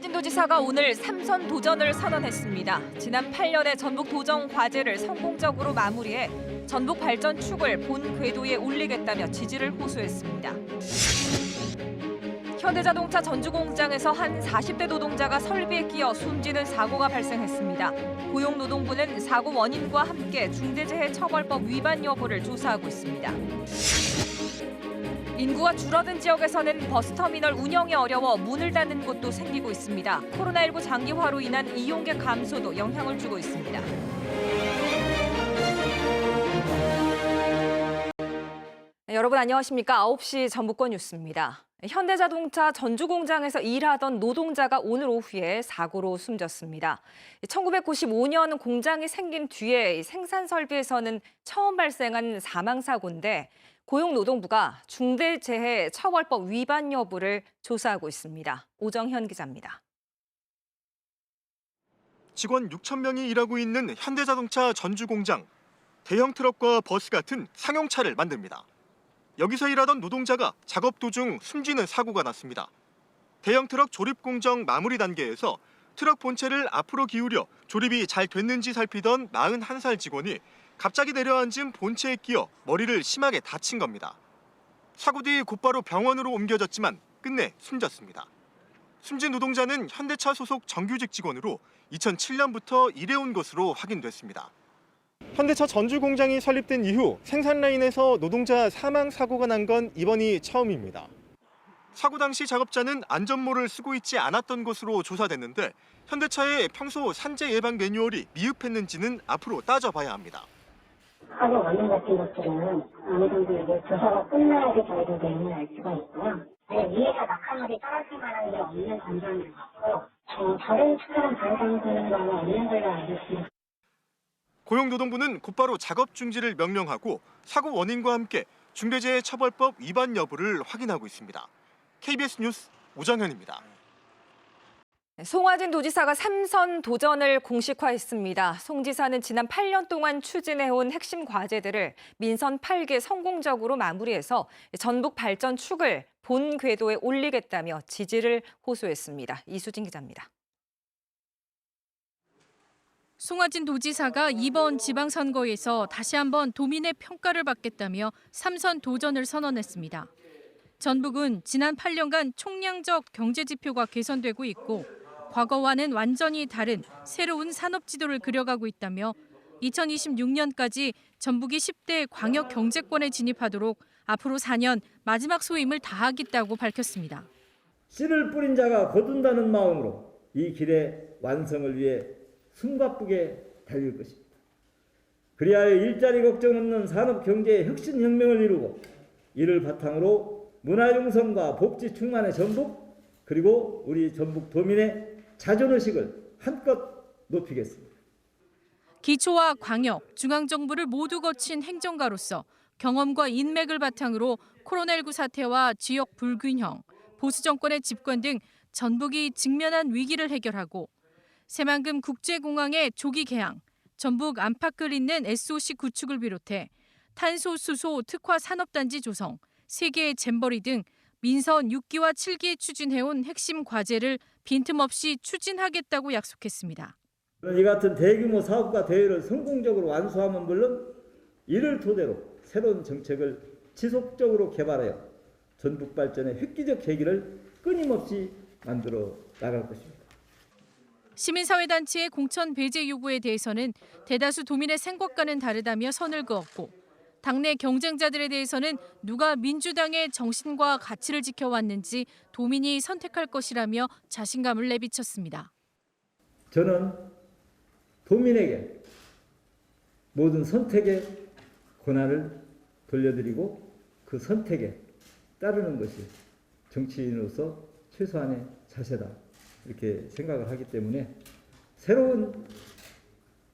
송화진도지사가 오늘 3선 도전을 선언했습니다. 지난 8년의 전북 도정 과제를 성공적으로 마무리해 전북 발전 축을 본 궤도에 올리겠다며 지지를 호소했습니다. 현대자동차 전주공장에서 한 40대 노동자가 설비에 끼어 숨지는 사고가 발생했습니다. 고용노동부는 사고 원인과 함께 중대재해처벌법 위반 여부를 조사하고 있습니다. 인구가 줄어든 지역에서는 버스터미널 운영이 어려워 문을 닫는 곳도 생기고 있습니다. 코로나19 장기화로 인한 이용객 감소도 영향을 주고 있습니다. 네, 여러분 안녕하십니까? 9시 전북권 뉴스입니다. 현대자동차 전주공장에서 일하던 노동자가 오늘 오후에 사고로 숨졌습니다. 1995년 공장이 생긴 뒤에 생산 설비에서는 처음 발생한 사망사고인데 고용노동부가 중대재해처벌법 위반 여부를 조사하고 있습니다. 오정현 기자입니다. 직원 6천 명이 일하고 있는 현대자동차 전주공장. 대형 트럭과 버스 같은 상용차를 만듭니다. 여기서 일하던 노동자가 작업 도중 숨지는 사고가 났습니다. 대형 트럭 조립 공정 마무리 단계에서 트럭 본체를 앞으로 기울여 조립이 잘 됐는지 살피던 41살 직원이 갑자기 내려앉은 본체에 끼어 머리를 심하게 다친 겁니다. 사고 뒤 곧바로 병원으로 옮겨졌지만 끝내 숨졌습니다. 숨진 노동자는 현대차 소속 정규직 직원으로 2007년부터 일해온 것으로 확인됐습니다. 현대차 전주 공장이 설립된 이후 생산 라인에서 노동자 사망 사고가 난 건 이번이 처음입니다. 사고 당시 작업자는 안전모를 쓰고 있지 않았던 것으로 조사됐는데 현대차의 평소 산재 예방 매뉴얼이 미흡했는지는 앞으로 따져봐야 합니다. 사고 원인 같은 것들은 어느 정도 이제 조사가 끝나야지 저희도 내용을 알 수가 있고요. 위에서 낙하물이 떨어질 만한 게 없는 건조한 것 같고 다른 특별한 발생되는 건 없는 걸로 알고 있습니다. 고용노동부는 곧바로 작업 중지를 명령하고 사고 원인과 함께 중대재해처벌법 위반 여부를 확인하고 있습니다. KBS 뉴스 오정현입니다. 송화진 도지사가 3선 도전을 공식화했습니다. 송 지사는 지난 8년 동안 추진해온 핵심 과제들을 민선 8개 성공적으로 마무리해서 전북 발전 축을 본 궤도에 올리겠다며 지지를 호소했습니다. 이수진 기자입니다. 송화진 도지사가 이번 지방선거에서 다시 한번 도민의 평가를 받겠다며 3선 도전을 선언했습니다. 전북은 지난 8년간 총량적 경제 지표가 개선되고 있고 과거와는 완전히 다른 새로운 산업 지도를 그려가고 있다며 2026년까지 전북이 10대 광역 경제권에 진입하도록 앞으로 4년 마지막 소임을 다하겠다고 밝혔습니다. 씨를 뿌린 자가 거둔다는 마음으로 이 길의 완성을 위해 숨가쁘게 달릴 것입니다. 그리하여 일자리 걱정 없는 산업 경제의 혁신혁명을 이루고 이를 바탕으로 문화융성과 복지 충만의 전북 그리고 우리 전북 도민의 자존의식을 한껏 높이겠습니다. 기초와 광역, 중앙정부를 모두 거친 행정가로서 경험과 인맥을 바탕으로 코로나19 사태와 지역 불균형, 보수 정권의 집권 등 전북이 직면한 위기를 해결하고 새만금 국제공항의 조기 개항, 전북 안팎을 잇는 SOC 구축을 비롯해 탄소 수소 특화 산업단지 조성, 세계의 잼버리 등 민선 6기와 7기에 추진해온 핵심 과제를 빈틈없이 추진하겠다고 약속했습니다. 이 같은 대규모 사업과 대회를 성공적으로 완수하면 물론 이를 토대로 새로운 정책을 지속적으로 개발하여 전북 발전의 획기적 계기를 끊임없이 만들어 나갈 것입니다. 시민사회단체의 공천 배제 요구에 대해서는 대다수 도민의 생각과는 다르다며 선을 그었고 당내 경쟁자들에 대해서는 누가 민주당의 정신과 가치를 지켜왔는지 도민이 선택할 것이라며 자신감을 내비쳤습니다. 저는 도민에게 모든 선택의 권한을 돌려드리고 그 선택에 따르는 것이 정치인으로서 최소한의 자세다. 이렇게 생각을 하기 때문에 새로운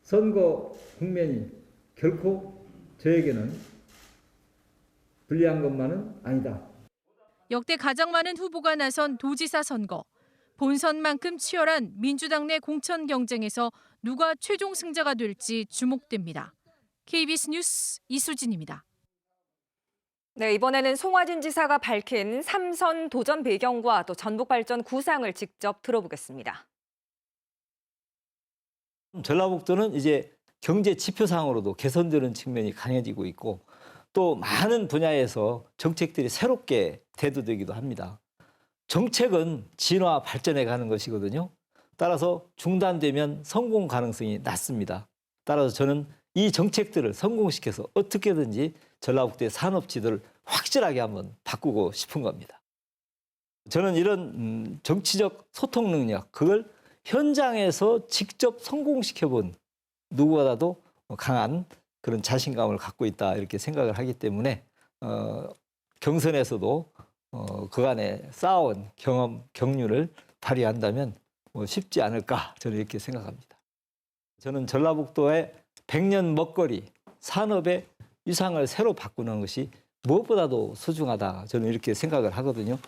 선거 국면이 결코 저에게는 불리한 것만은 아니다. 역대 가장 많은 후보가 나선 도지사 선거. 본선만큼 치열한 민주당 내 공천 경쟁에서 누가 최종 승자가 될지 주목됩니다. KBS 뉴스 이수진입니다. 네, 이번에는 송화진 지사가 밝힌 3선 도전 배경과 또 전북발전 구상을 직접 들어보겠습니다. 전라북도는 이제 경제 지표상으로도 개선되는 측면이 강해지고 있고 또 많은 분야에서 정책들이 새롭게 대두되기도 합니다. 정책은 진화 발전해 가는 것이거든요. 따라서 중단되면 성공 가능성이 낮습니다. 따라서 저는 이 정책들을 성공시켜서 어떻게든지 전라북도의 산업지도를 확실하게 한번 바꾸고 싶은 겁니다. 저는 이런 정치적 소통 능력, 그걸 현장에서 직접 성공시켜본 누구보다도 강한 그런 자신감을 갖고 있다 이렇게 생각을 하기 때문에 경선에서도 그간에 쌓아온 경험, 경륜을 발휘한다면 쉽지 않을까 저는 이렇게 생각합니다. 저는 전라북도의 100년 먹거리, 산업의 위상을 새로 바꾸는 것이 무엇보다도 소중하다 저는 이렇게 생각을 하거든요.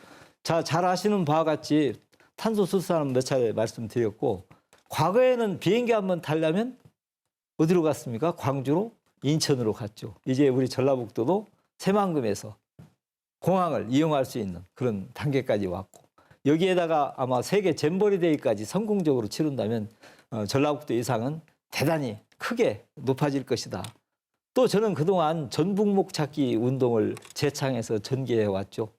자, 잘 아시는 바와 같이 탄소수산업 몇 차례 말씀드렸고 과거에는 비행기 한번 타려면 어디로 갔습니까? 광주로, 인천으로 갔죠. 이제 우리 전라북도도 새만금에서 공항을 이용할 수 있는 그런 단계까지 왔고 여기에다가 아마 세계 잼버리 데이까지 성공적으로 치른다면 전라북도 이상은 대단히 크게 높아질 것이다. 또 저는 그동안 전북목 찾기 운동을 재창해서 전개해 왔죠.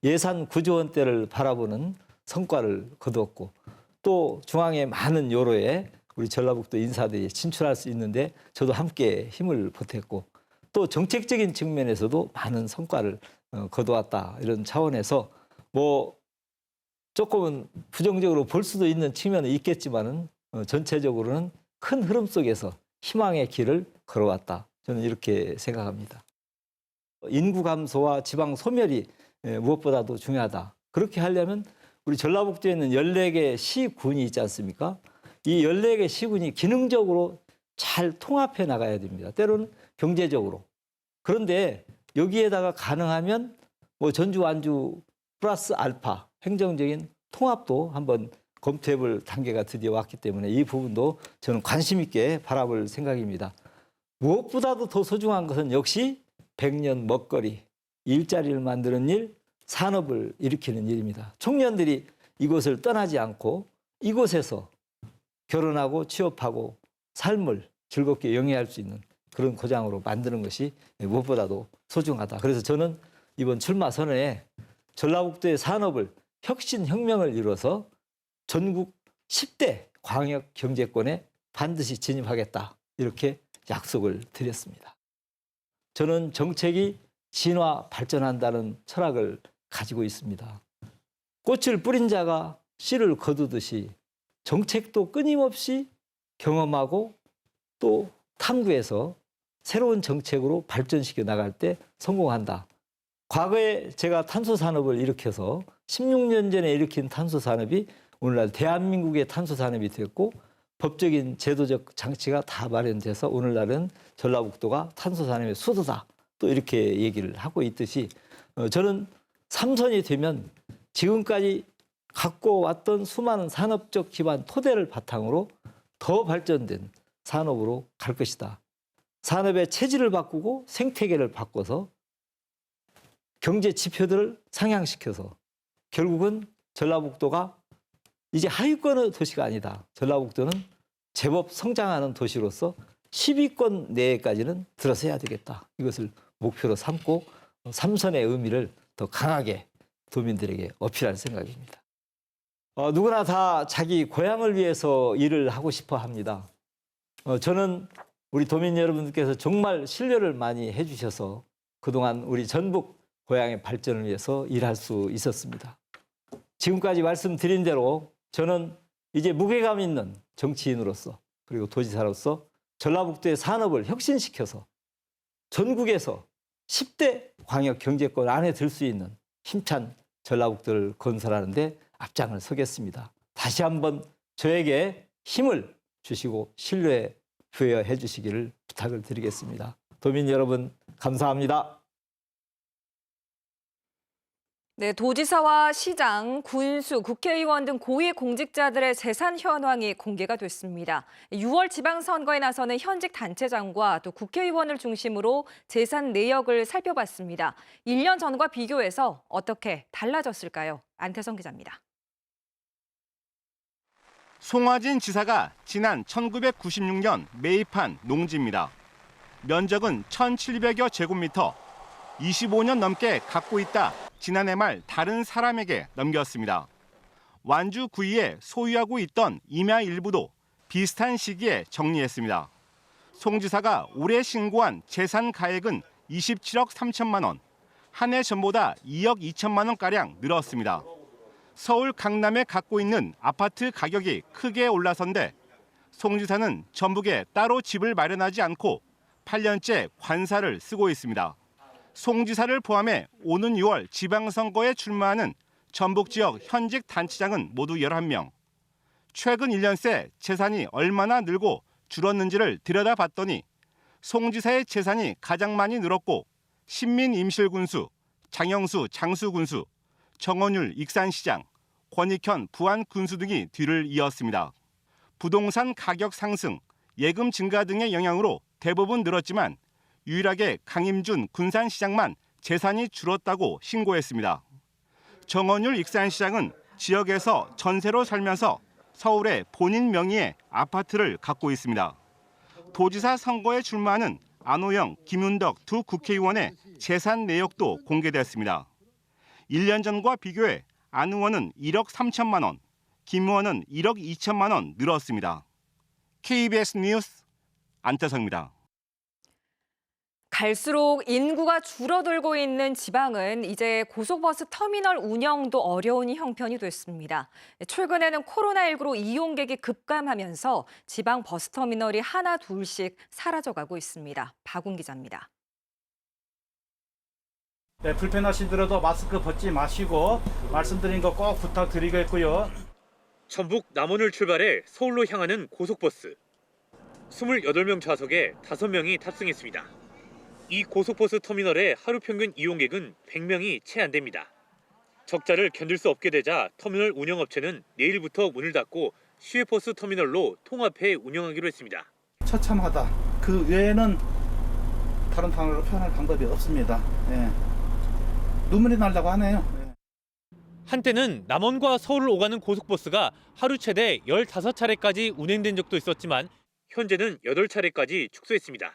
예산 9조 원대를 바라보는 성과를 거두었고 또 중앙의 많은 요로에 우리 전라북도 인사들이 진출할 수 있는데 저도 함께 힘을 보탰고 또 정책적인 측면에서도 많은 성과를 거두었다. 이런 차원에서 뭐 조금은 부정적으로 볼 수도 있는 측면은 있겠지만은 전체적으로는 큰 흐름 속에서 희망의 길을 걸어왔다. 저는 이렇게 생각합니다. 인구 감소와 지방 소멸이 무엇보다도 중요하다. 그렇게 하려면 우리 전라북도에 있는 14개 시군이 있지 않습니까? 이 14개 시군이 기능적으로 잘 통합해 나가야 됩니다. 때로는 경제적으로. 그런데 여기에다가 가능하면 뭐 전주, 완주 플러스 알파 행정적인 통합도 한번 검토해 볼 단계가 드디어 왔기 때문에 이 부분도 저는 관심 있게 바라볼 생각입니다. 무엇보다도 더 소중한 것은 역시 100년 먹거리, 일자리를 만드는 일, 산업을 일으키는 일입니다. 청년들이 이곳을 떠나지 않고 이곳에서 결혼하고 취업하고 삶을 즐겁게 영위할 수 있는 그런 고장으로 만드는 것이 무엇보다도 소중하다. 그래서 저는 이번 출마 선언에 전라북도의 산업을 혁신혁명을 이뤄서 전국 10대 광역 경제권에 반드시 진입하겠다. 이렇게 약속을 드렸습니다. 저는 정책이 진화 발전한다는 철학을 가지고 있습니다. 꽃을 뿌린 자가 씨를 거두듯이 정책도 끊임없이 경험하고 또 탐구해서 새로운 정책으로 발전시켜 나갈 때 성공한다. 과거에 제가 탄소산업을 일으켜서 16년 전에 일으킨 탄소산업이 오늘날 대한민국의 탄소산업이 됐고 법적인 제도적 장치가 다 마련돼서 오늘날은 전라북도가 탄소산업의 수도다. 또 이렇게 얘기를 하고 있듯이 저는 3선이 되면 지금까지 갖고 왔던 수많은 산업적 기반 토대를 바탕으로 더 발전된 산업으로 갈 것이다. 산업의 체질을 바꾸고 생태계를 바꿔서 경제 지표들을 상향시켜서 결국은 전라북도가 이제 하위권 도시가 아니다. 전라북도는 제법 성장하는 도시로서 10위권 내에까지는 들어서야 되겠다. 이것을 목표로 삼고 3선의 의미를 더 강하게 도민들에게 어필할 생각입니다. 누구나 다 자기 고향을 위해서 일을 하고 싶어 합니다. 저는 우리 도민 여러분들께서 정말 신뢰를 많이 해주셔서 그동안 우리 전북 고향의 발전을 위해서 일할 수 있었습니다. 지금까지 말씀드린 대로 저는 이제 무게감 있는 정치인으로서 그리고 도지사로서 전라북도의 산업을 혁신시켜서 전국에서 10대 광역 경제권 안에 들 수 있는 힘찬 전라북도를 건설하는 데 앞장을 서겠습니다. 다시 한번 저에게 힘을 주시고 신뢰 부여해 주시기를 부탁을 드리겠습니다. 도민 여러분 감사합니다. 네, 도지사와 시장, 군수, 국회의원 등 고위 공직자들의 재산 현황이 공개가 됐습니다. 6월 지방선거에 나서는 현직 단체장과 또 국회의원을 중심으로 재산 내역을 살펴봤습니다. 1년 전과 비교해서 어떻게 달라졌을까요? 안태성 기자입니다. 송화진 지사가 지난 1996년 매입한 농지입니다. 면적은 1,700여 제곱미터, 25년 넘게 갖고 있다 지난해 말 다른 사람에게 넘겼습니다. 완주 구의에 소유하고 있던 임야 일부도 비슷한 시기에 정리했습니다. 송 지사가 올해 신고한 재산 가액은 27억 3천만 원, 한 해 전보다 2억 2천만 원가량 늘었습니다. 서울 강남에 갖고 있는 아파트 가격이 크게 올라선데 송 지사는 전북에 따로 집을 마련하지 않고 8년째 관사를 쓰고 있습니다. 송 지사를 포함해 오는 6월 지방선거에 출마하는 전북 지역 현직 단체장은 모두 11명. 최근 1년 새 재산이 얼마나 늘고 줄었는지를 들여다봤더니 송 지사의 재산이 가장 많이 늘었고 신민 임실군수, 장영수 장수군수, 정원율 익산시장, 권익현 부안군수 등이 뒤를 이었습니다. 부동산 가격 상승, 예금 증가 등의 영향으로 대부분 늘었지만 유일하게 강임준 군산시장만 재산이 줄었다고 신고했습니다. 정원율 익산시장은 지역에서 전세로 살면서 서울에 본인 명의의 아파트를 갖고 있습니다. 도지사 선거에 출마하는 안호영, 김윤덕 두 국회의원의 재산 내역도 공개됐습니다. 1년 전과 비교해 안 의원은 1억 3천만 원, 김 의원은 1억 2천만 원 늘었습니다. KBS 뉴스 안태성입니다. 갈수록 인구가 줄어들고 있는 지방은 이제 고속버스 터미널 운영도 어려운 형편이 됐습니다. 최근에는 코로나19로 이용객이 급감하면서 지방 버스터미널이 하나 둘씩 사라져가고 있습니다. 박웅 기자입니다. 네, 불편하시더라도 마스크 벗지 마시고 말씀드린 거 꼭 부탁드리겠고요. 전북 남원을 출발해 서울로 향하는 고속버스. 28명 좌석에 5명이 탑승했습니다. 이 고속버스 터미널의 하루 평균 이용객은 100명이 채 안 됩니다. 적자를 견딜 수 없게 되자 터미널 운영업체는 내일부터 문을 닫고 시외버스 터미널로 통합해 운영하기로 했습니다. 처참하다. 그 외에는 다른 단어로 표현할 방법이 없습니다. 네. 눈물이 나려고 하네요. 네. 한때는 남원과 서울을 오가는 고속버스가 하루 최대 15차례까지 운행된 적도 있었지만 현재는 8차례까지 축소했습니다.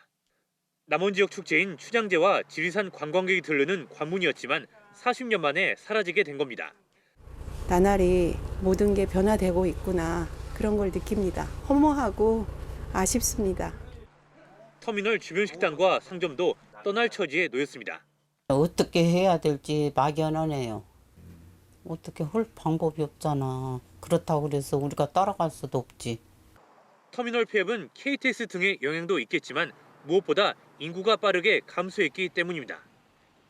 남원 지역 축제인 추장제와 지리산 관광객이 들르는 관문이었지만 40년 만에 사라지게 된 겁니다. 나날이 모든 게 변화되고 있구나, 그런 걸 느낍니다. 허무하고 아쉽습니다. 터미널 주변 식당과 상점도 떠날 처지에 놓였습니다. 어떻게 해야 될지 막연하네요. 어떻게 할 방법이 없잖아. 그렇다고 그래서 우리가 따라갈 수도 없지. 터미널 폐업은 KTX 등의 영향도 있겠지만 무엇보다 인구가 빠르게 감소했기 때문입니다.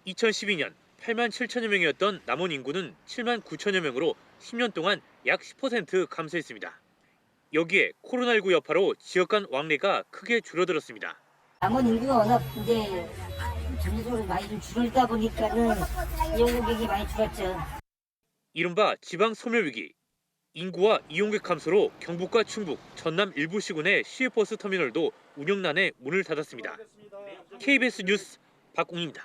2012년 8만 7천여 명이었던 남원 인구는 7만 9천여 명으로 10년 동안 약 10% 감소했습니다. 여기에 코로나19 여파로 지역 간 왕래가 크게 줄어들었습니다. 남원 인구가 워낙 이제 전체적으로 많이 좀 줄다 보니까는 이용객이 많이 줄었죠. 이른바 지방 소멸 위기. 인구와 이용객 감소로 경북과 충북, 전남 일부 시군의 시외버스 터미널도 운영난에 문을 닫았습니다. KBS 뉴스 박공입니다.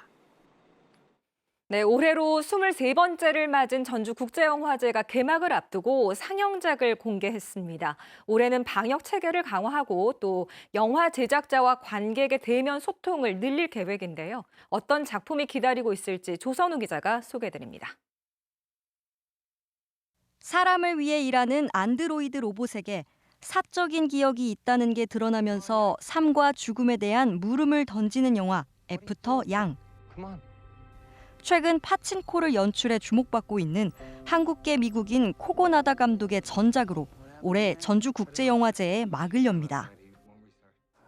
네, 올해로 23번째를 맞은 전주국제영화제가 개막을 앞두고 상영작을 공개했습니다. 올해는 방역 체계를 강화하고 또 영화 제작자와 관객의 대면 소통을 늘릴 계획인데요. 어떤 작품이 기다리고 있을지 조선우 기자가 소개해드립니다. 사람을 위해 일하는 안드로이드 로봇에게 사적인 기억이 있다는 게 드러나면서 삶과 죽음에 대한 물음을 던지는 영화 애프터 양. 최근 파친코를 연출해 주목받고 있는 한국계 미국인 코고나다 감독의 전작으로 올해 전주국제영화제에 막을 엽니다.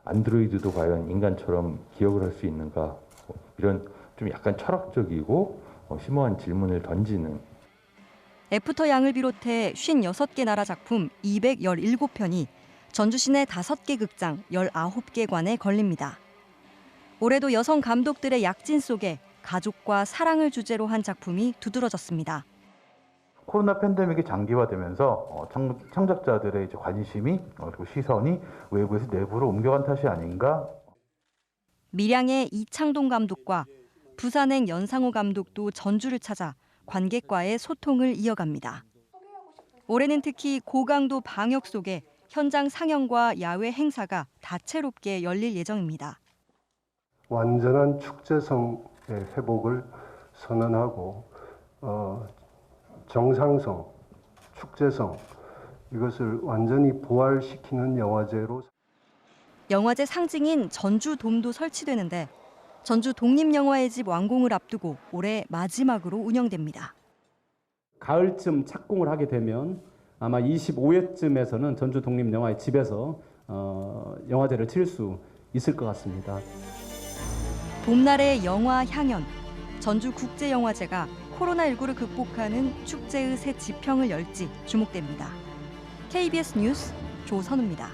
안드로이드도 과연 인간처럼 기억을 할 수 있는가, 이런 좀 약간 철학적이고 심오한 질문을 던지는. 애프터 양을 비롯해 56개 나라 작품 217편이 전주 시내 5개 극장 19개 관에 걸립니다. 올해도 여성 감독들의 약진 속에 가족과 사랑을 주제로 한 작품이 두드러졌습니다. 코로나 팬데믹이 장기화되면서 창작자들의 이제 관심이 그리고 시선이 외부에서 내부로 옮겨간 탓이 아닌가. 밀양의 이창동 감독과 부산행 연상호 감독도 전주를 찾아 관객과의 소통을 이어갑니다. 올해는 특히 고강도 방역 속에 현장 상영과 야외 행사가 다채롭게 열릴 예정입니다. 완전한 축제성의 회복을 선언하고 정상성, 축제성 이것을 완전히 부활시키는 영화제로. 영화제 상징인 전주돔도 설치되는데 전주 독립영화의 집 완공을 앞두고 올해 마지막으로 운영됩니다. 가을쯤 착공을 하게 되면 아마 25회쯤에서는 전주 독립영화의 집에서 영화제를 치를 수 있을 것 같습니다. 봄날의 영화 향연, 전주국제영화제가 코로나19를 극복하는 축제의 새 지평을 열지 주목됩니다. KBS 뉴스 조선우입니다.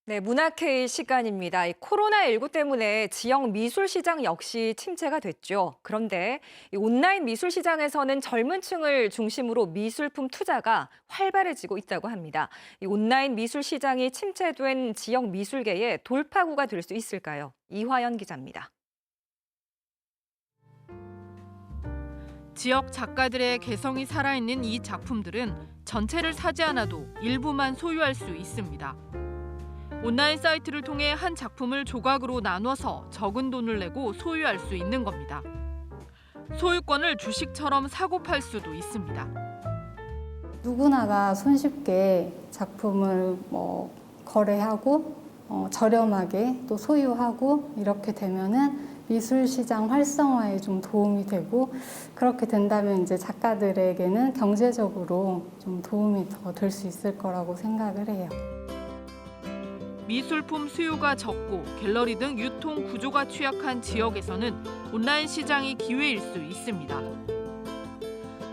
네, 문화K 시간입니다. 이 코로나19 때문에 지역 미술 시장 역시 침체가 됐죠. 그런데 이 온라인 미술 시장에서는 젊은 층을 중심으로 미술품 투자가 활발해지고 있다고 합니다. 이 온라인 미술 시장이 침체된 지역 미술계의 돌파구가 될 수 있을까요? 이화연 기자입니다. 지역 작가들의 개성이 살아있는 이 작품들은 전체를 사지 않아도 일부만 소유할 수 있습니다. 온라인 사이트를 통해 한 작품을 조각으로 나눠서 적은 돈을 내고 소유할 수 있는 겁니다. 소유권을 주식처럼 사고 팔 수도 있습니다. 누구나가 손쉽게 작품을 거래하고 저렴하게 또 소유하고 이렇게 되면은 미술 시장 활성화에 좀 도움이 되고 그렇게 된다면 이제 작가들에게는 경제적으로 좀 도움이 더 될 수 있을 거라고 생각을 해요. 미술품 수요가 적고 갤러리 등 유통 구조가 취약한 지역에서는 온라인 시장이 기회일 수 있습니다.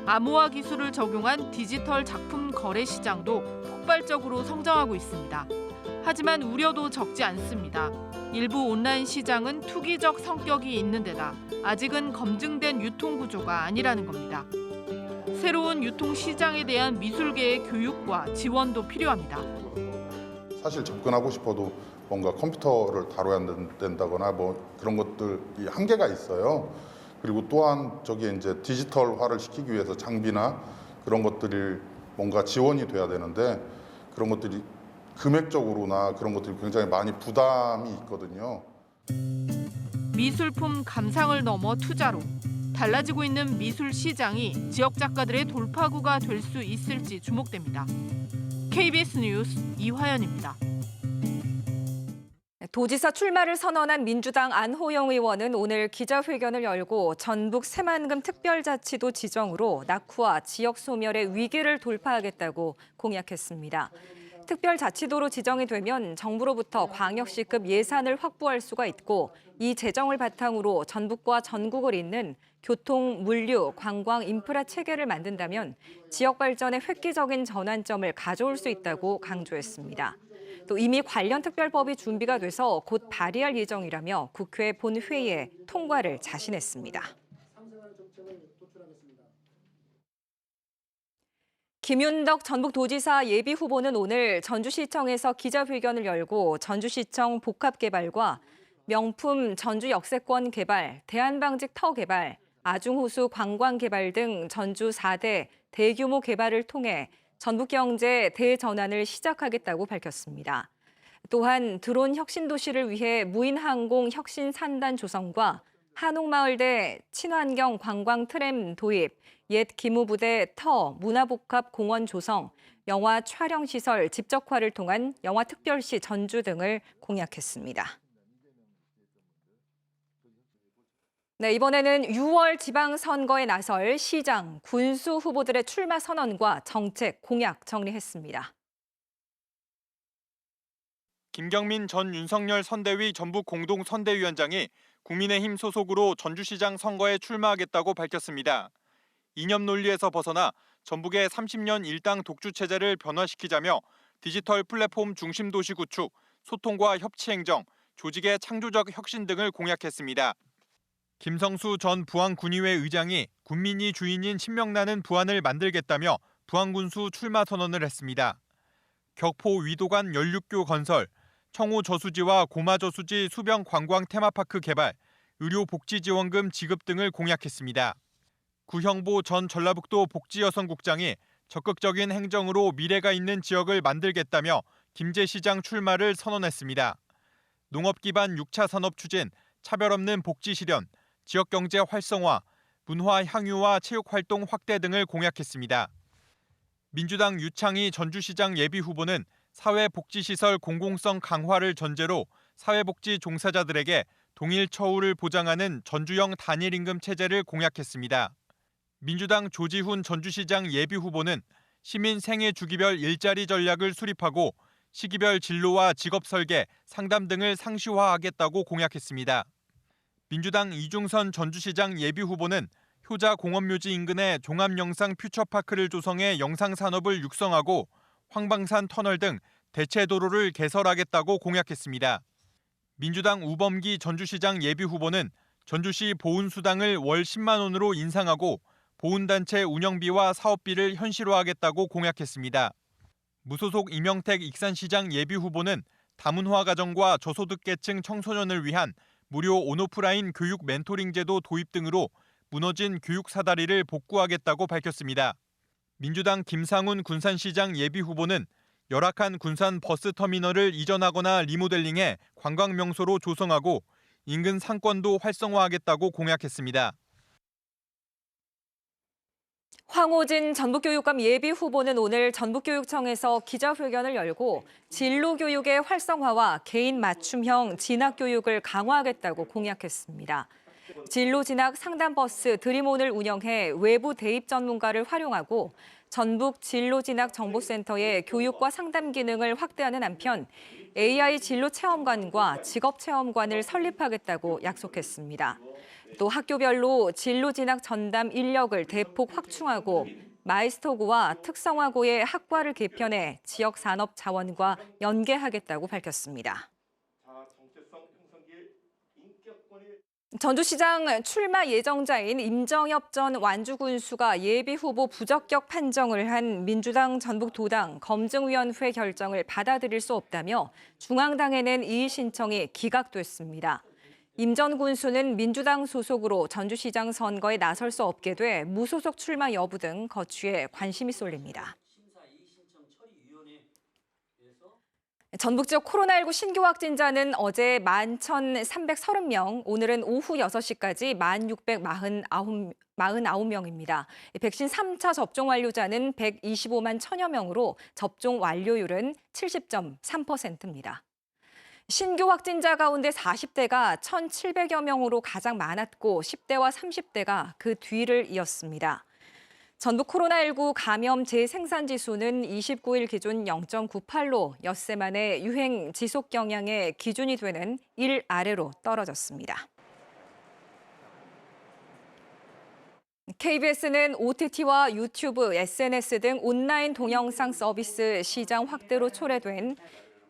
암호화 기술을 적용한 디지털 작품 거래 시장도 폭발적으로 성장하고 있습니다. 하지만 우려도 적지 않습니다. 일부 온라인 시장은 투기적 성격이 있는 데다 아직은 검증된 유통 구조가 아니라는 겁니다. 새로운 유통 시장에 대한 미술계의 교육과 지원도 필요합니다. 사실 접근하고 싶어도 뭔가 컴퓨터를 다뤄야 된다거나 그런 것들이 한계가 있어요. 그리고 또한 저기 이제 디지털화를 시키기 위해서 장비나 그런 것들이 뭔가 지원이 돼야 되는데 그런 것들이 금액적으로나 그런 것들이 굉장히 많이 부담이 있거든요. 미술품 감상을 넘어 투자로 달라지고 있는 미술 시장이 지역 작가들의 돌파구가 될 수 있을지 주목됩니다. KBS 뉴스 이화연입니다. 도지사 출마를 선언한 민주당 안호영 의원은 오늘 기자회견을 열고 전북 새만금 특별자치도 지정으로 낙후와 지역 소멸의 위기를 돌파하겠다고 공약했습니다. 특별자치도로 지정이 되면 정부로부터 광역시급 예산을 확보할 수가 있고 이 재정을 바탕으로 전북과 전국을 잇는 교통, 물류, 관광, 인프라 체계를 만든다면 지역 발전의 획기적인 전환점을 가져올 수 있다고 강조했습니다. 또 이미 관련 특별법이 준비가 돼서 곧 발의할 예정이라며 국회 본회의에 통과를 자신했습니다. 김윤덕 전북도지사 예비후보는 오늘 전주시청에서 기자회견을 열고 전주시청 복합개발과 명품 전주 역세권 개발, 대한방직 터 개발, 아중호수 관광개발 등 전주 4대 대규모 개발을 통해 전북경제 대전환을 시작하겠다고 밝혔습니다. 또한 드론 혁신도시를 위해 무인항공 혁신산단 조성과 한옥마을대 친환경 관광 트램 도입, 옛 기무부대 터 문화복합 공원 조성, 영화 촬영시설 집적화를 통한 영화특별시 전주 등을 공약했습니다. 네, 이번에는 6월 지방선거에 나설 시장, 군수 후보들의 출마 선언과 정책, 공약 정리했습니다. 김경민 전 윤석열 선대위 전북 공동선대위원장이 국민의힘 소속으로 전주시장 선거에 출마하겠다고 밝혔습니다. 이념 논리에서 벗어나 전북의 30년 일당 독주 체제를 변화시키자며 디지털 플랫폼 중심 도시 구축, 소통과 협치 행정, 조직의 창조적 혁신 등을 공약했습니다. 김성수 전 부안군의회 의장이 군민이 주인인 신명나는 부안을 만들겠다며 부안군수 출마 선언을 했습니다. 격포 위도관 연륙교 건설, 청호 저수지와 고마 저수지 수변 관광 테마파크 개발, 의료복지지원금 지급 등을 공약했습니다. 구형보 전 전라북도 복지여성국장이 적극적인 행정으로 미래가 있는 지역을 만들겠다며 김제시장 출마를 선언했습니다. 농업 기반 6차 산업 추진, 차별 없는 복지 실현, 지역 경제 활성화, 문화 향유와 체육 활동 확대 등을 공약했습니다. 민주당 유창희 전주시장 예비후보는 사회복지시설 공공성 강화를 전제로 사회복지 종사자들에게 동일 처우를 보장하는 전주형 단일임금 체제를 공약했습니다. 민주당 조지훈 전주시장 예비후보는 시민 생애 주기별 일자리 전략을 수립하고 시기별 진로와 직업 설계, 상담 등을 상시화하겠다고 공약했습니다. 민주당 이중선 전주시장 예비후보는 효자 공원묘지 인근에 종합영상 퓨처파크를 조성해 영상산업을 육성하고 황방산 터널 등 대체도로를 개설하겠다고 공약했습니다. 민주당 우범기 전주시장 예비후보는 전주시 보훈수당을 월 10만 원으로 인상하고 보훈단체 운영비와 사업비를 현실화하겠다고 공약했습니다. 무소속 이명택 익산시장 예비후보는 다문화 가정과 저소득계층 청소년을 위한 무료 온오프라인 교육 멘토링 제도 도입 등으로 무너진 교육 사다리를 복구하겠다고 밝혔습니다. 민주당 김상훈 군산시장 예비후보는 열악한 군산 버스터미널을 이전하거나 리모델링해 관광명소로 조성하고 인근 상권도 활성화하겠다고 공약했습니다. 황호진 전북교육감 예비후보는 오늘 전북교육청에서 기자회견을 열고 진로교육의 활성화와 개인 맞춤형 진학교육을 강화하겠다고 공약했습니다. 진로진학 상담버스 드림온을 운영해 외부 대입 전문가를 활용하고 전북 진로진학 정보센터의 교육과 상담 기능을 확대하는 한편 AI 진로체험관과 직업체험관을 설립하겠다고 약속했습니다. 또 학교별로 진로진학 전담 인력을 대폭 확충하고 마이스터고와 특성화고의 학과를 개편해 지역 산업 자원과 연계하겠다고 밝혔습니다. 전주시장 출마 예정자인 임정엽 전 완주군수가 예비후보 부적격 판정을 한 민주당 전북도당 검증위원회 결정을 받아들일 수 없다며 중앙당에 낸 이의 신청이 기각됐습니다. 임 전 군수는 민주당 소속으로 전주시장 선거에 나설 수 없게 돼 무소속 출마 여부 등 거취에 관심이 쏠립니다. 전북 지역 코로나19 신규 확진자는 어제 11,330명, 오늘은 오후 6시까지 1,649명입니다. 백신 3차 접종 완료자는 125만 1,000여 명으로 접종 완료율은 70.3%입니다. 신규 확진자 가운데 40대가 1,700여 명으로 가장 많았고 10대와 30대가 그 뒤를 이었습니다. 전북 코로나19 감염 재생산 지수는 29일 기준 0.98로 엿새 만에 유행 지속 경향의 기준이 되는 1 아래로 떨어졌습니다. KBS는 OTT와 유튜브, SNS 등 온라인 동영상 서비스 시장 확대로 초래된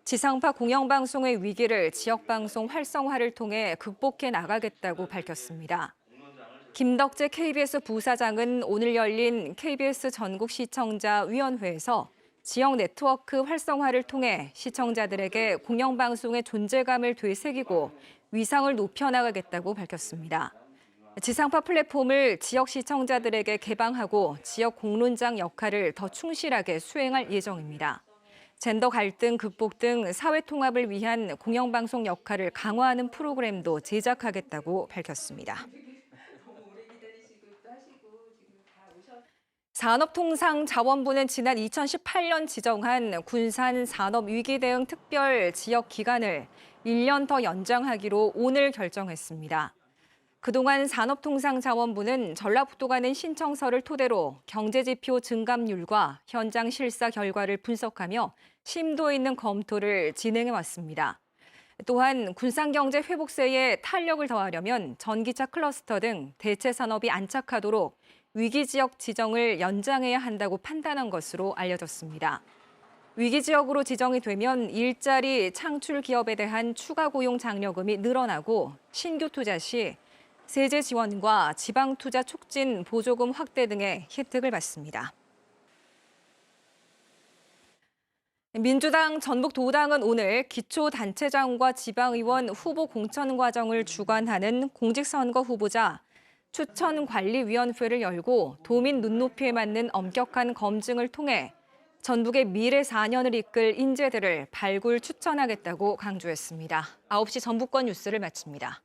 지상파 공영방송의 위기를 지역방송 활성화를 통해 극복해 나가겠다고 밝혔습니다. 김덕재 KBS 부사장은 오늘 열린 KBS 전국시청자위원회에서 지역 네트워크 활성화를 통해 시청자들에게 공영방송의 존재감을 되새기고 위상을 높여나가겠다고 밝혔습니다. 지상파 플랫폼을 지역 시청자들에게 개방하고 지역 공론장 역할을 더 충실하게 수행할 예정입니다. 젠더 갈등 극복 등 사회 통합을 위한 공영방송 역할을 강화하는 프로그램도 제작하겠다고 밝혔습니다. 산업통상자원부는 지난 2018년 지정한 군산 산업위기대응 특별 지역기간을 1년 더 연장하기로 오늘 결정했습니다. 그동안 산업통상자원부는 전라북도가 낸 신청서를 토대로 경제지표 증감률과 현장 실사 결과를 분석하며 심도 있는 검토를 진행해왔습니다. 또한 군산경제 회복세에 탄력을 더하려면 전기차 클러스터 등 대체 산업이 안착하도록 위기지역 지정을 연장해야 한다고 판단한 것으로 알려졌습니다. 위기지역으로 지정이 되면 일자리 창출 기업에 대한 추가 고용 장려금이 늘어나고 신규 투자 시 세제 지원과 지방 투자 촉진 보조금 확대 등의 혜택을 받습니다. 민주당 전북도당은 오늘 기초단체장과 지방의원 후보 공천 과정을 주관하는 공직선거 후보자 추천관리위원회를 열고 도민 눈높이에 맞는 엄격한 검증을 통해 전북의 미래 4년을 이끌 인재들을 발굴 추천하겠다고 강조했습니다. 9시 전북권 뉴스를 마칩니다.